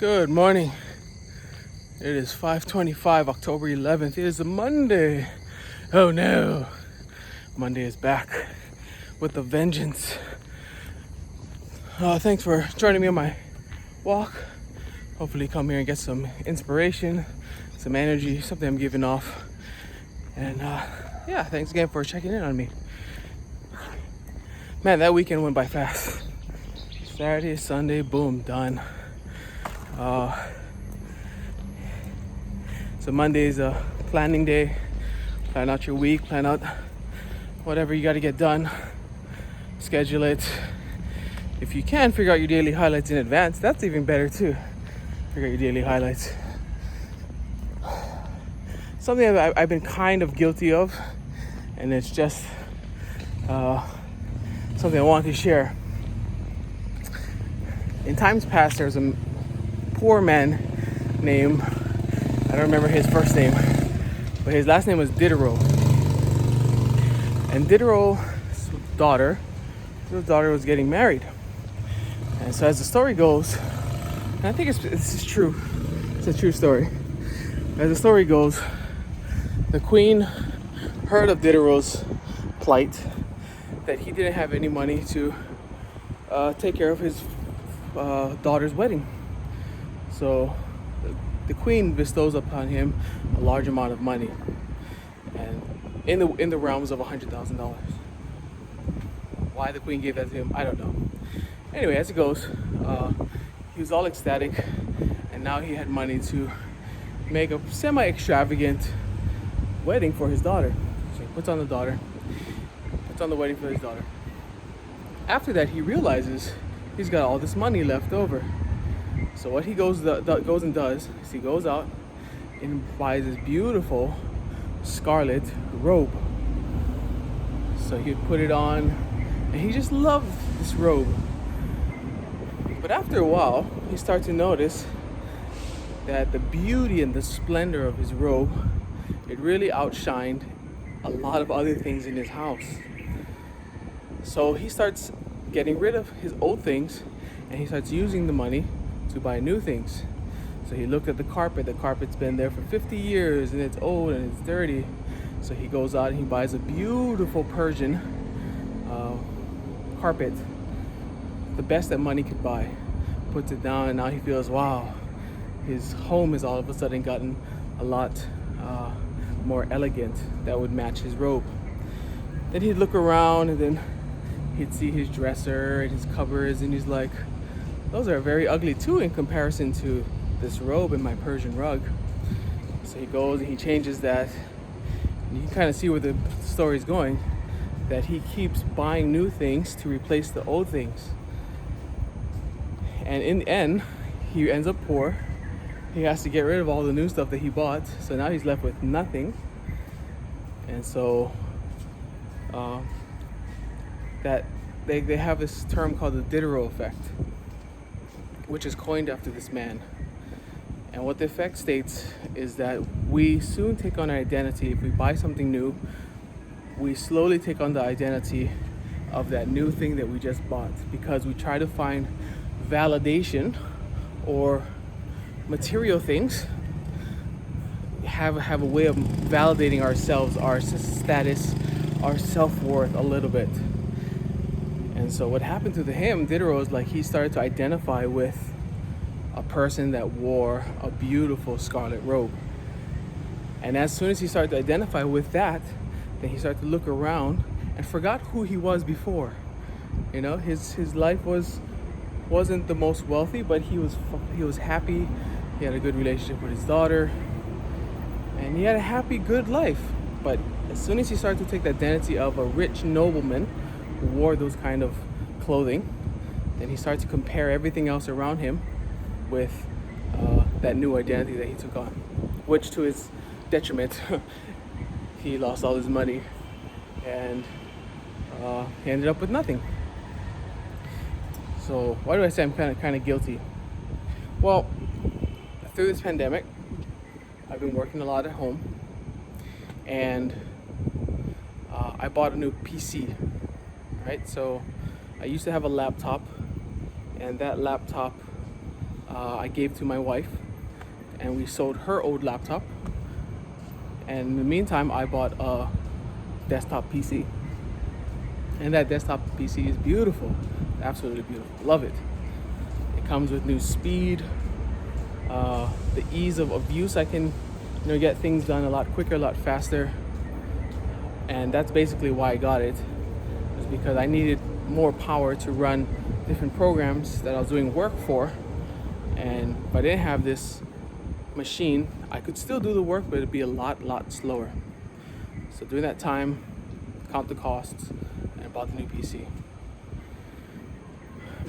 Good morning. It is 5:25, October 11th. It is a Monday. Oh no. Monday is back with a vengeance. Thanks for joining me on my walk. Hopefully come here and get some inspiration, some energy, something I'm giving off. And thanks again for checking in on me. Man, that weekend went by fast. Saturday, Sunday, boom, done. So Monday is a planning day. Plan out your week, plan out whatever you got to get done. Schedule it. If you can, figure out your daily highlights in advance. That's even better too. Figure out your daily highlights. Something that I've been kind of guilty of, and it's just something I want to share. In times past, there was a poor man named, I don't remember his first name, but his last name was Diderot. And Diderot's daughter was getting married. And so as the story goes, and I think it's true, it's a true story. As the story goes, the queen heard of Diderot's plight, that he didn't have any money to take care of his daughter's wedding. So the queen bestows upon him a large amount of money, and in the realms of $100,000. Why the queen gave that to him, I don't know. Anyway, as it goes, he was all ecstatic, and now he had money to make a semi-extravagant wedding for his daughter. So he puts on the wedding for his daughter. After that, he realizes he's got all this money left over. So what he goes and does is he goes out and buys this beautiful scarlet robe. So he'd put it on, and he just loved this robe. But after a while, he started to notice that the beauty and the splendor of his robe, it really outshined a lot of other things in his house. So he starts getting rid of his old things, and he starts using the money to buy new things. So he looked at the carpet. The carpet's been there for 50 years and it's old and it's dirty. So he goes out and he buys a beautiful Persian carpet, the best that money could buy. Puts it down, and now he feels, wow, his home has all of a sudden gotten a lot more elegant that would match his robe. Then he'd look around, and then he'd see his dresser and his cupboards, and he's like, those are very ugly too in comparison to this robe and my Persian rug. So he goes and he changes that. And you can kind of see where the story's going, that he keeps buying new things to replace the old things. And in the end, he ends up poor. He has to get rid of all the new stuff that he bought. So now he's left with nothing. And so that they have this term called the Diderot effect, which is coined after this man. And what the effect states is that we soon take on our identity. If we buy something new, we slowly take on the identity of that new thing that we just bought, because we try to find validation, or material things have a way of validating ourselves, our status, our self-worth a little bit. And so what happened to him, Diderot, is like he started to identify with a person that wore a beautiful scarlet robe. And as soon as he started to identify with that, then he started to look around and forgot who he was before. You know, his life wasn't the most wealthy, but he was happy. He had a good relationship with his daughter, and he had a happy, good life. But as soon as he started to take the identity of a rich nobleman who wore those kind of clothing, then he started to compare everything else around him with that new identity that he took on, which to his detriment, he lost all his money, and he ended up with nothing. So why do I say I'm kind of guilty? Well, through this pandemic, I've been working a lot at home, and I bought a new PC, right? So I used to have a laptop, and that laptop I gave to my wife, and we sold her old laptop. And in the meantime, I bought a desktop PC. And that desktop PC is beautiful, absolutely beautiful. Love it. It comes with new speed, the ease of use. I can, get things done a lot quicker, a lot faster. And that's basically why I got it, is because I needed more power to run different programs that I was doing work for. And if I didn't have this machine, I could still do the work, but it'd be a lot slower. So during that time, count the costs, and I bought the new PC.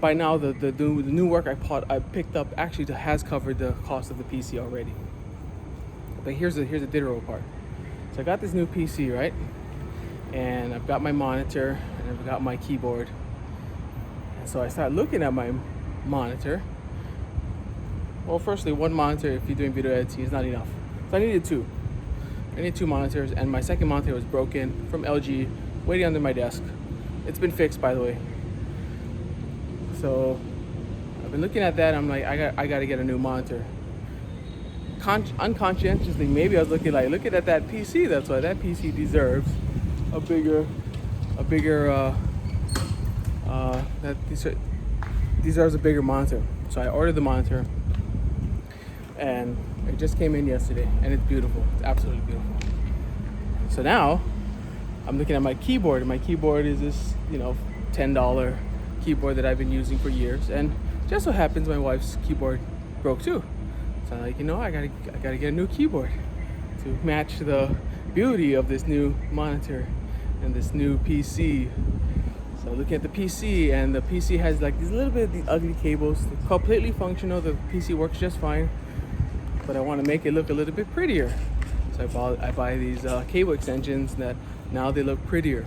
By now, the new work I picked up actually has covered the cost of the PC already. But here's the Diderot part. So I got this new PC, right? And I've got my monitor, and I've got my keyboard. And so I started looking at my monitor. Well, firstly, one monitor, if you're doing video editing, is not enough. So I needed two. I needed two monitors, and my second monitor was broken from LG, waiting under my desk. It's been fixed, by the way. So I've been looking at that. I'm like, I got to get a new monitor. Unconscientiously, maybe I was looking at that PC. That's why that PC deserves a bigger deserves a bigger monitor. So I ordered the monitor, and it just came in yesterday, and it's beautiful. It's absolutely beautiful. So now I'm looking at my keyboard, and my keyboard is this, $10 keyboard that I've been using for years, and just so happens my wife's keyboard broke too. So I'm like, I gotta get a new keyboard to match the beauty of this new monitor and this new PC. So looking at the PC, and the PC has like these little bit of these ugly cables. They're completely functional. The PC works just fine, but I want to make it look a little bit prettier. So I buy these cable extensions that now they look prettier.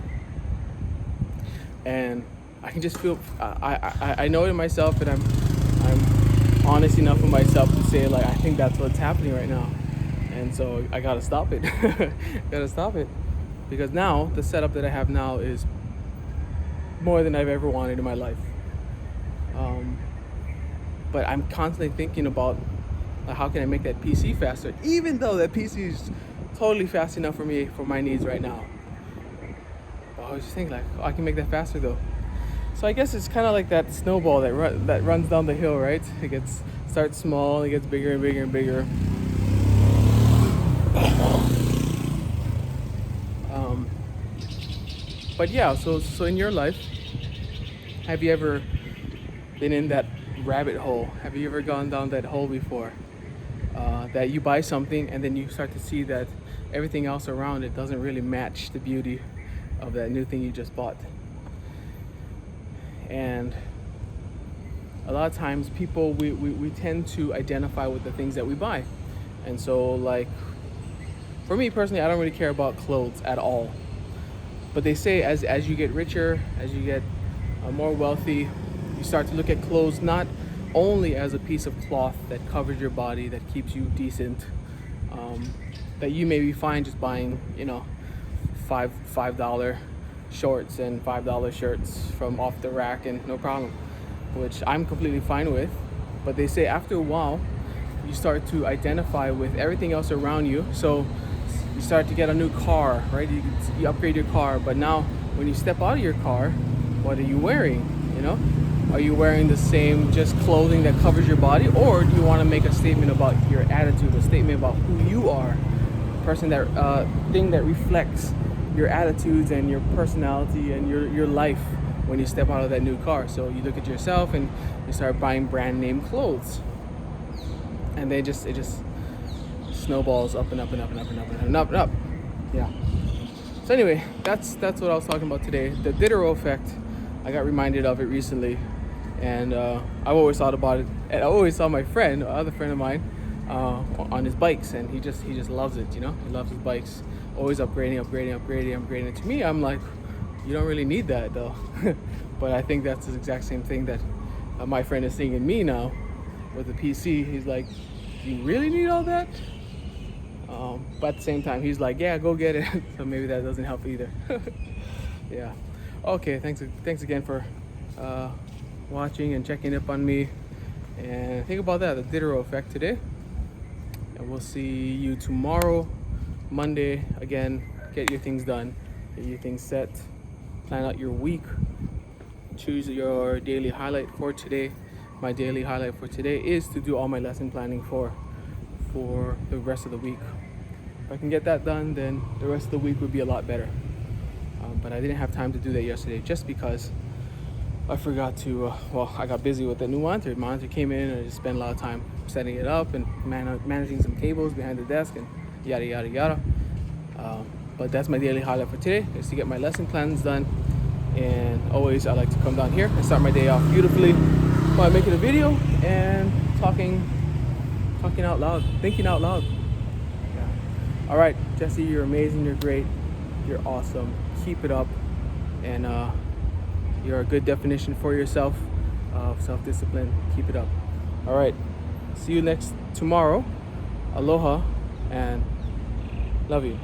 And I can just feel, I know it in myself, and I'm honest enough with myself to say, like, I think that's what's happening right now. And so I gotta stop it. Gotta stop it. Because now, the setup that I have now is more than I've ever wanted in my life. But I'm constantly thinking about how can I make that PC faster, even though that PC is totally fast enough for me, for my needs right now. But I was just thinking, I can make that faster though. So I guess it's kind of like that snowball that runs down the hill, right? It starts small, it gets bigger and bigger and bigger. But yeah, so in your life, have you ever been in that rabbit hole? Have you ever gone down that hole before? That you buy something and then you start to see that everything else around it doesn't really match the beauty of that new thing you just bought. And a lot of times people, we tend to identify with the things that we buy. And so, like, for me personally, I don't really care about clothes at all. But they say as you get richer, as you get more wealthy, you start to look at clothes not only as a piece of cloth that covers your body, that keeps you decent, that you may be fine just buying, $5 shorts and $5 shirts from off the rack and no problem, which I'm completely fine with. But they say after a while, you start to identify with everything else around you. So you start to get a new car, right? You upgrade your car, but now when you step out of your car, what are you wearing? Are you wearing the same just clothing that covers your body, or do you want to make a statement about your attitude, a statement about who you are, a person thing that reflects your attitudes and your personality and your life when you step out of that new car? So you look at yourself and you start buying brand name clothes, and it just snowballs up and up and up and up and up and up and up. Yeah. So anyway, that's what I was talking about today. The Diderot effect. I got reminded of it recently, and I've always thought about it. And I always saw my friend, another friend of mine, on his bikes, and he just loves it. He loves his bikes. Always upgrading. And to me, I'm like, you don't really need that though. But I think that's the exact same thing that my friend is seeing in me now with the PC. He's like, do you really need all that? But at the same time, he's like, yeah, go get it. So maybe that doesn't help either. Yeah. Okay, thanks again for watching and checking up on me. And think about that, the Diderot effect today. And we'll see you tomorrow, Monday. Again, get your things done, get your things set, plan out your week, choose your daily highlight for today. My daily highlight for today is to do all my lesson planning for the rest of the week. If I can get that done, then the rest of the week would be a lot better. But I didn't have time to do that yesterday just because I forgot to, I got busy with the new monitor. The monitor came in and I just spent a lot of time setting it up and managing some cables behind the desk and yada, yada, yada. But that's my daily highlight for today, is to get my lesson plans done. And always I like to come down here and start my day off beautifully by making a video and talking out loud, thinking out loud. Yeah. All right, Jesse, you're amazing, you're great, you're awesome. Keep it up, and you're a good definition for yourself of self-discipline. Keep it up. All right, see you tomorrow. Aloha, and love you.